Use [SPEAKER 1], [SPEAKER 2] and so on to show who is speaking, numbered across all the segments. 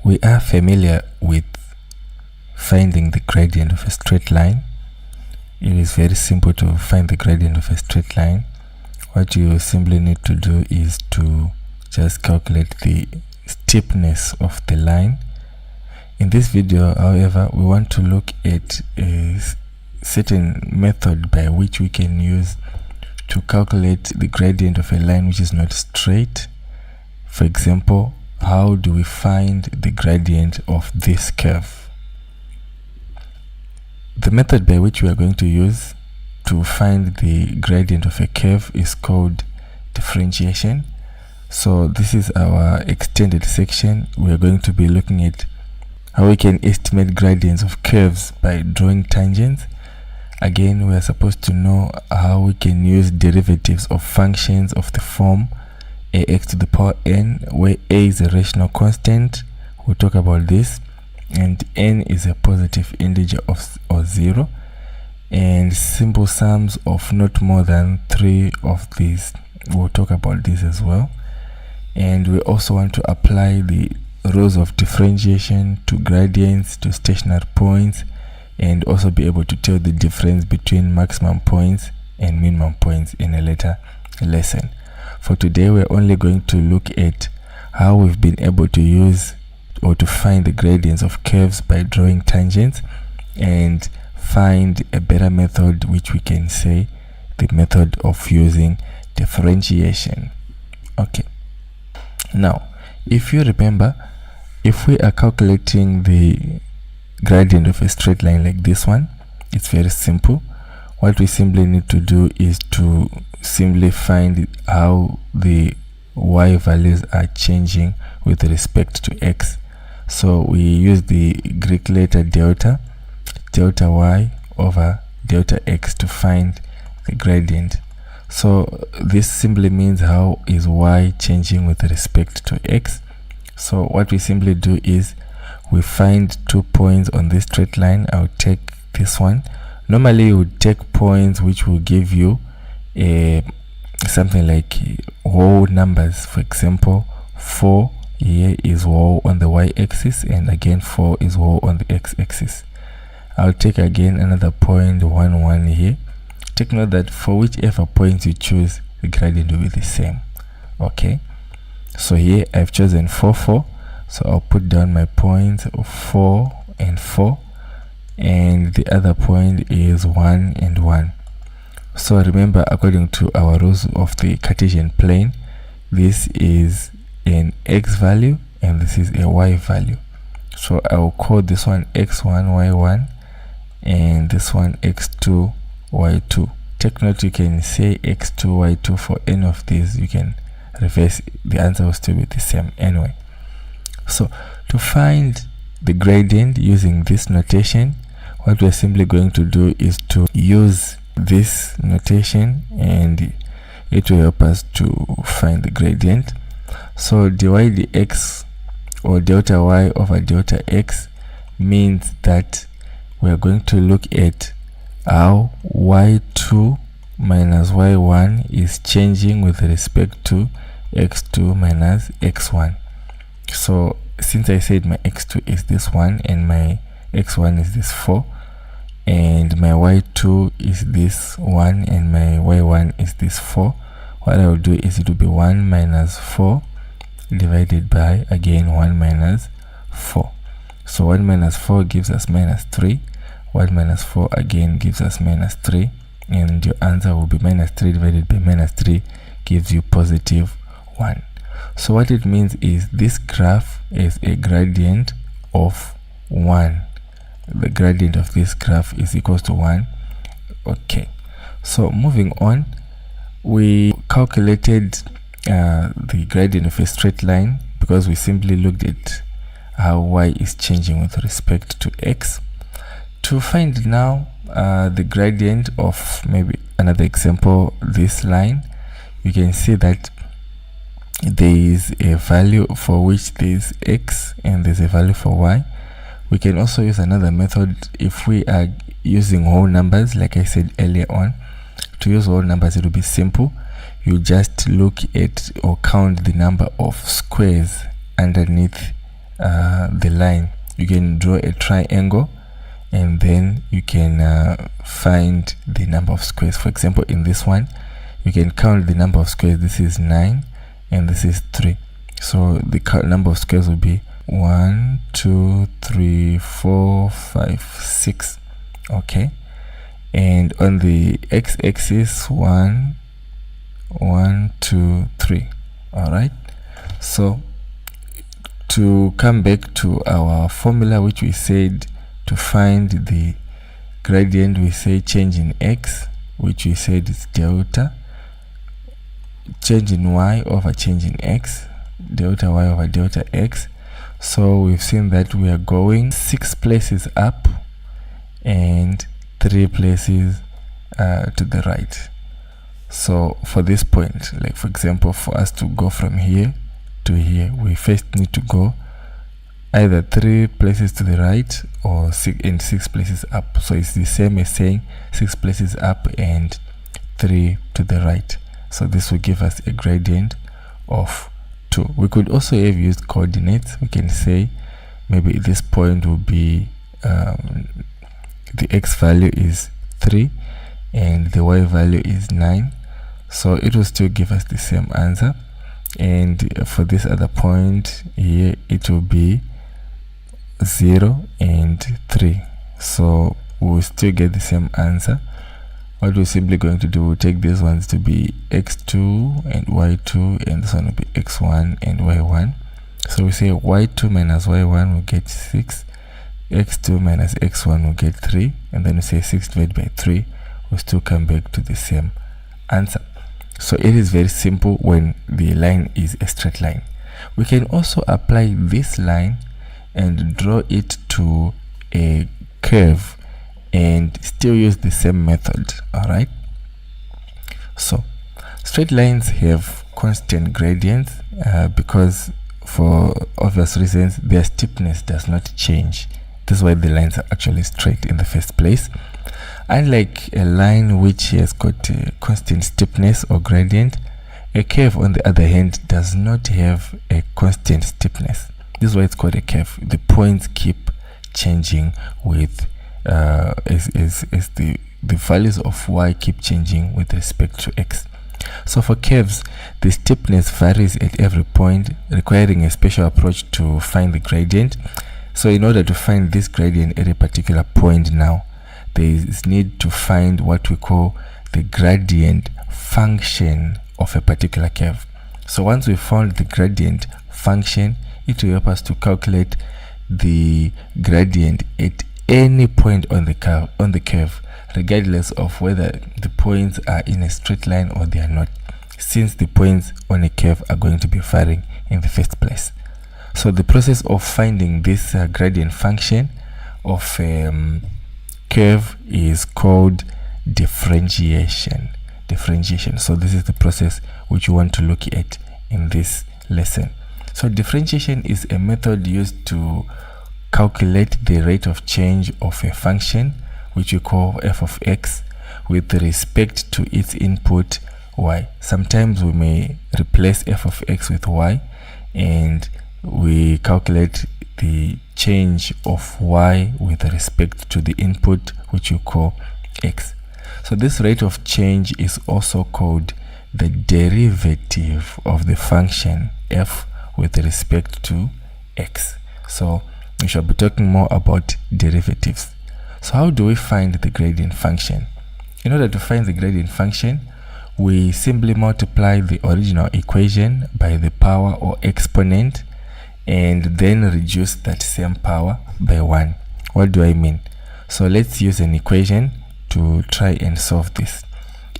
[SPEAKER 1] We are familiar with finding the gradient of a straight line. It is very simple to find the gradient of a straight line. What you simply need to do is to just calculate the steepness of the line. In this video, however, we want to look at a certain method by which we can use to calculate the gradient of a line which is not straight. For example, how do we find the gradient of this curve? The method by which we are going to use to find the gradient of a curve is called differentiation. So this is our extended section. We are going to be looking at how we can estimate gradients of curves by drawing tangents. Again, we are supposed to know how we can use derivatives of functions of the form ax to the power n, where a is a rational constant. We'll talk about this, and n is a positive integer or 0, and simple sums of not more than 3 of these. We'll talk about this as well. And we also want to apply the rules of differentiation to gradients, to stationary points, and also be able to tell the difference between maximum points and minimum points in a later lesson. For today, we're only going to look at how we've been able to use or to find the gradients of curves by drawing tangents, and find a better method, which we can say the method of using differentiation. Okay, now if you remember, if we are calculating the gradient of a straight line like this one, it's very simple. What we simply need to do is to simply find how the y values are changing with respect to x. So we use the Greek letter delta y over delta x to find the gradient. So this simply means how is y changing with respect to x. So what we simply do is we find 2 points on this straight line. I'll take this one. Normally you would take points which will give you something like whole numbers. For example, 4 here is whole on the y-axis, and again 4 is whole on the x-axis. I'll take again another point 1 1 here. Take note that for whichever point you choose, the gradient will be the same. Okay, so here I've chosen 4 4, so I'll put down my points of 4 and 4, and the other point is 1 and 1. So remember, according to our rules of the Cartesian plane, this is an x value and this is a y value. So I will call this one x1 y1 and this one x2 y2. Take note, you can say x2 y2 for any of these. You can reverse, the answer will still be the same anyway. So to find the gradient using this notation, what we're simply going to do is to use this notation, and it will help us to find the gradient. So dy dx, or delta y over delta x, means that we're going to look at how y2 minus y1 is changing with respect to x2 minus x1. So since I said my x2 is this one and my x1 is this 4, and my y2 is this 1 and my y1 is this 4, what I will do is it will be 1 minus 4 divided by, again, 1 minus 4. So 1 minus 4 gives us minus 3. 1 minus 4 again gives us minus 3, and your answer will be minus 3 divided by minus 3 gives you positive 1. So what it means is this graph is a gradient of 1. The gradient of this graph is equals to 1. Okay, so moving on, we calculated the gradient of a straight line because we simply looked at how y is changing with respect to x. To find now the gradient of, maybe another example, this line, you can see that there is a value for which there is x and there's a value for y. We can also use another method if we are using whole numbers. Like I said earlier on, to use whole numbers, it will be simple. You just look at or count the number of squares underneath the line. You can draw a triangle, and then you can find the number of squares. For example, in this one, you can count the number of squares. This is 9 and this is 3. So the number of squares will be 1, 2, 3, 4, 5, 6. Okay, and on the x-axis 1, 1, 2, 3. All right, so to come back to our formula, which we said to find the gradient, we say change in x, which we said is delta, change in y over change in x, delta y over delta x. So we've seen that we are going 6 places up and 3 places to the right. So for this point, like for example, for us to go from here to here, we first need to go either 3 places to the right or 6 places up. So it's the same as saying 6 places up and 3 to the right. So this will give us a gradient of 2. We could also have used coordinates. We can say maybe this point will be the x value is 3 and the y value is 9. So it will still give us the same answer. And for this other point here, it will be 0 and 3. So we'll still get the same answer. What we're simply going to do, we'll take these ones to be x2 and y2, and this one will be x1 and y1. So we say y2 minus y1 will get 6, x2 minus x1 will get 3, and then we say 6 divided by 3 will still come back to the same answer. So it is very simple when the line is a straight line. We can also apply this line and draw it to a curve and still use the same method. All right, so straight lines have constant gradients because for obvious reasons their steepness does not change. This is why the lines are actually straight in the first place. Unlike a line which has got a constant steepness or gradient, a curve on the other hand does not have a constant steepness. This is why it's called a curve. The points keep changing with as the values of y keep changing with respect to x. So for curves, the steepness varies at every point, requiring a special approach to find the gradient. So in order to find this gradient at a particular point now, there is need to find what we call the gradient function of a particular curve. So once we found the gradient function, it will help us to calculate the gradient at any point on the curve, regardless of whether the points are in a straight line or they are not, since the points on a curve are going to be varying in the first place. So the process of finding this gradient function of curve is called differentiation. So this is the process which you want to look at in this lesson. So differentiation is a method used to calculate the rate of change of a function which we call f of x with respect to its input y. Sometimes we may replace f of x with y and we calculate the change of y with respect to the input which you call x. So this rate of change is also called the derivative of the function f with respect to x. So we shall be talking more about derivatives. So how do we find the gradient function? In order to find the gradient function, we simply multiply the original equation by the power or exponent and then reduce that same power by 1. What do I mean? So let's use an equation to try and solve this.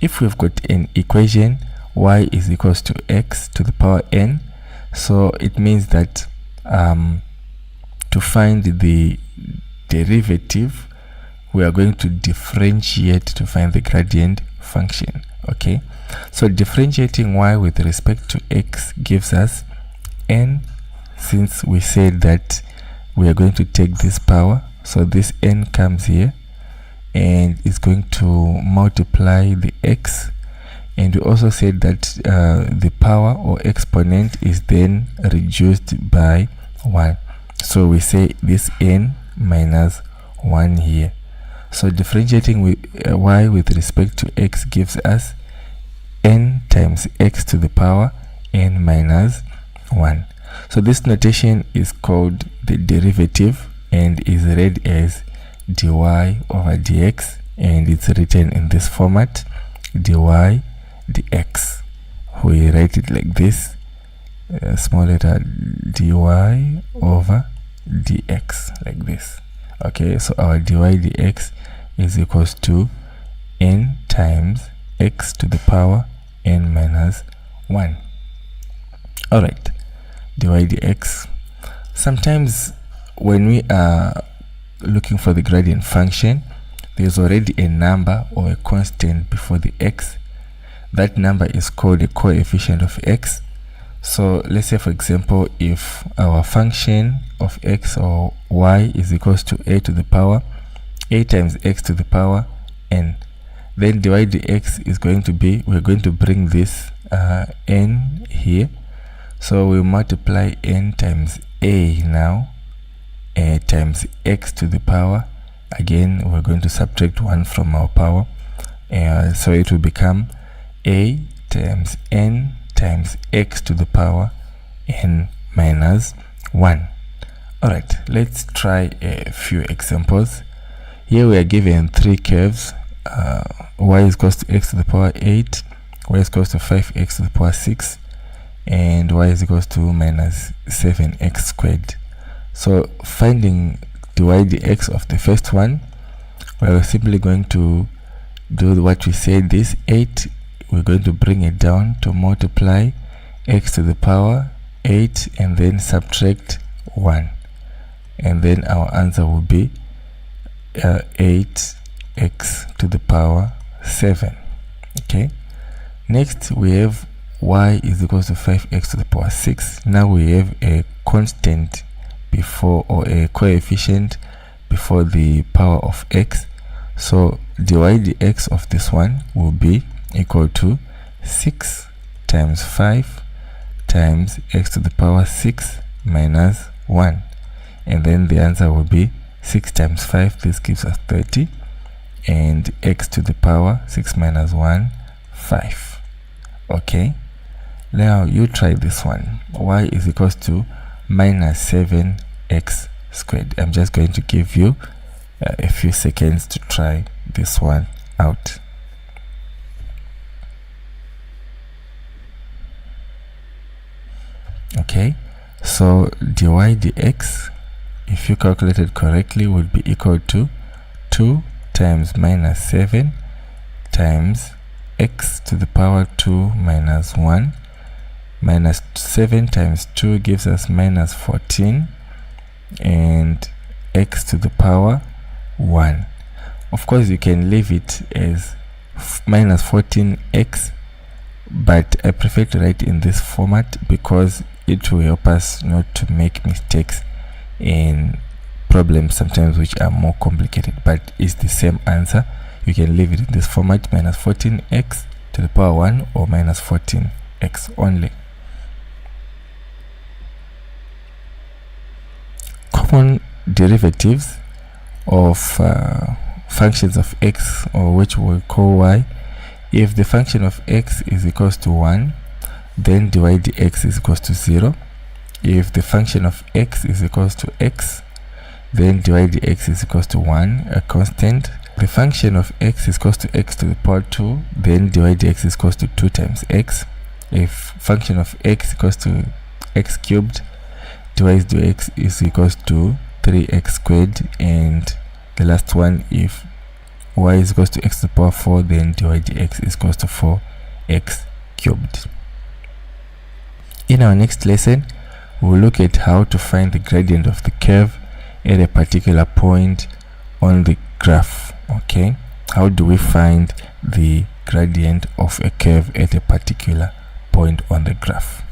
[SPEAKER 1] If we've got an equation y is equals to x to the power n, so it means that to find the derivative, we are going to differentiate to find the gradient function. Okay, so differentiating y with respect to x gives us n, since we said that we are going to take this power, so this n comes here and it's going to multiply the x, and we also said that the power or exponent is then reduced by 1. So we say this n minus 1 here. So differentiating with y with respect to x gives us n times x to the power n minus 1. So this notation is called the derivative and is read as dy over dx, and it's written in this format, dy dx. We write it like this, small letter dy over dx, like this. Okay, so our dy dx is equals to n times x to the power n minus 1. Alright, dy dx. Sometimes when we are looking for the gradient function, there's already a number or a constant before the x. That number is called a coefficient of x. So let's say, for example, if our function of x or y is equals to a to the power a times x to the power n, then dy dx is going to be, we're going to bring this n here, so we multiply n times a now, times x to the power. Again, we're going to subtract 1 from our power, so it will become a times n times x to the power n minus 1. Alright, let's try a few examples. Here we are given 3 curves, y is equals to x to the power 8, y is equals to 5x to the power 6, and y is equals to minus 7x squared. So finding dy dx of the first one, we're simply going to do what we said. This 8, we're going to bring it down to multiply x to the power 8 and then subtract 1, and then our answer will be 8x to the power 7. Okay, next we have y is equals to 5x to the power 6. Now we have a constant before, or a coefficient before the power of x, so dy dx of this one will be equal to 6 times 5 times x to the power 6 minus 1, and then the answer will be 6 times 5, this gives us 30, and x to the power 6 minus 1, 5. Okay, now you try this one. Y is equals to minus 7x squared. I'm just going to give you a few seconds to try this one out. Okay, so dy dx, if you calculate it correctly, would be equal to 2 times minus 7 times x to the power 2 minus 1. Minus 7 times 2 gives us minus 14, and x to the power 1. Of course, you can leave it as minus 14x, but I prefer to write in this format because it will help us not to make mistakes in problems sometimes which are more complicated, but it's the same answer. You can leave it in this format, minus 14x to the power 1 or minus 14x only. Common derivatives of functions of x, or which we'll call y. If the function of x is equals to 1, then dy dx is equals to 0. If the function of x is equals to x, then dy dx is equals to 1, a constant. The function of x is equals to x to the power 2, then dy dx is equals to 2 times x. If function of x is equals to x cubed, dy dx is equals to 3x squared. And the last one, if y is equals to x to the power 4, then dy dx is equals to 4x cubed. In our next lesson, we'll look at how to find the gradient of the curve at a particular point on the graph. Okay, how do we find the gradient of a curve at a particular point on the graph?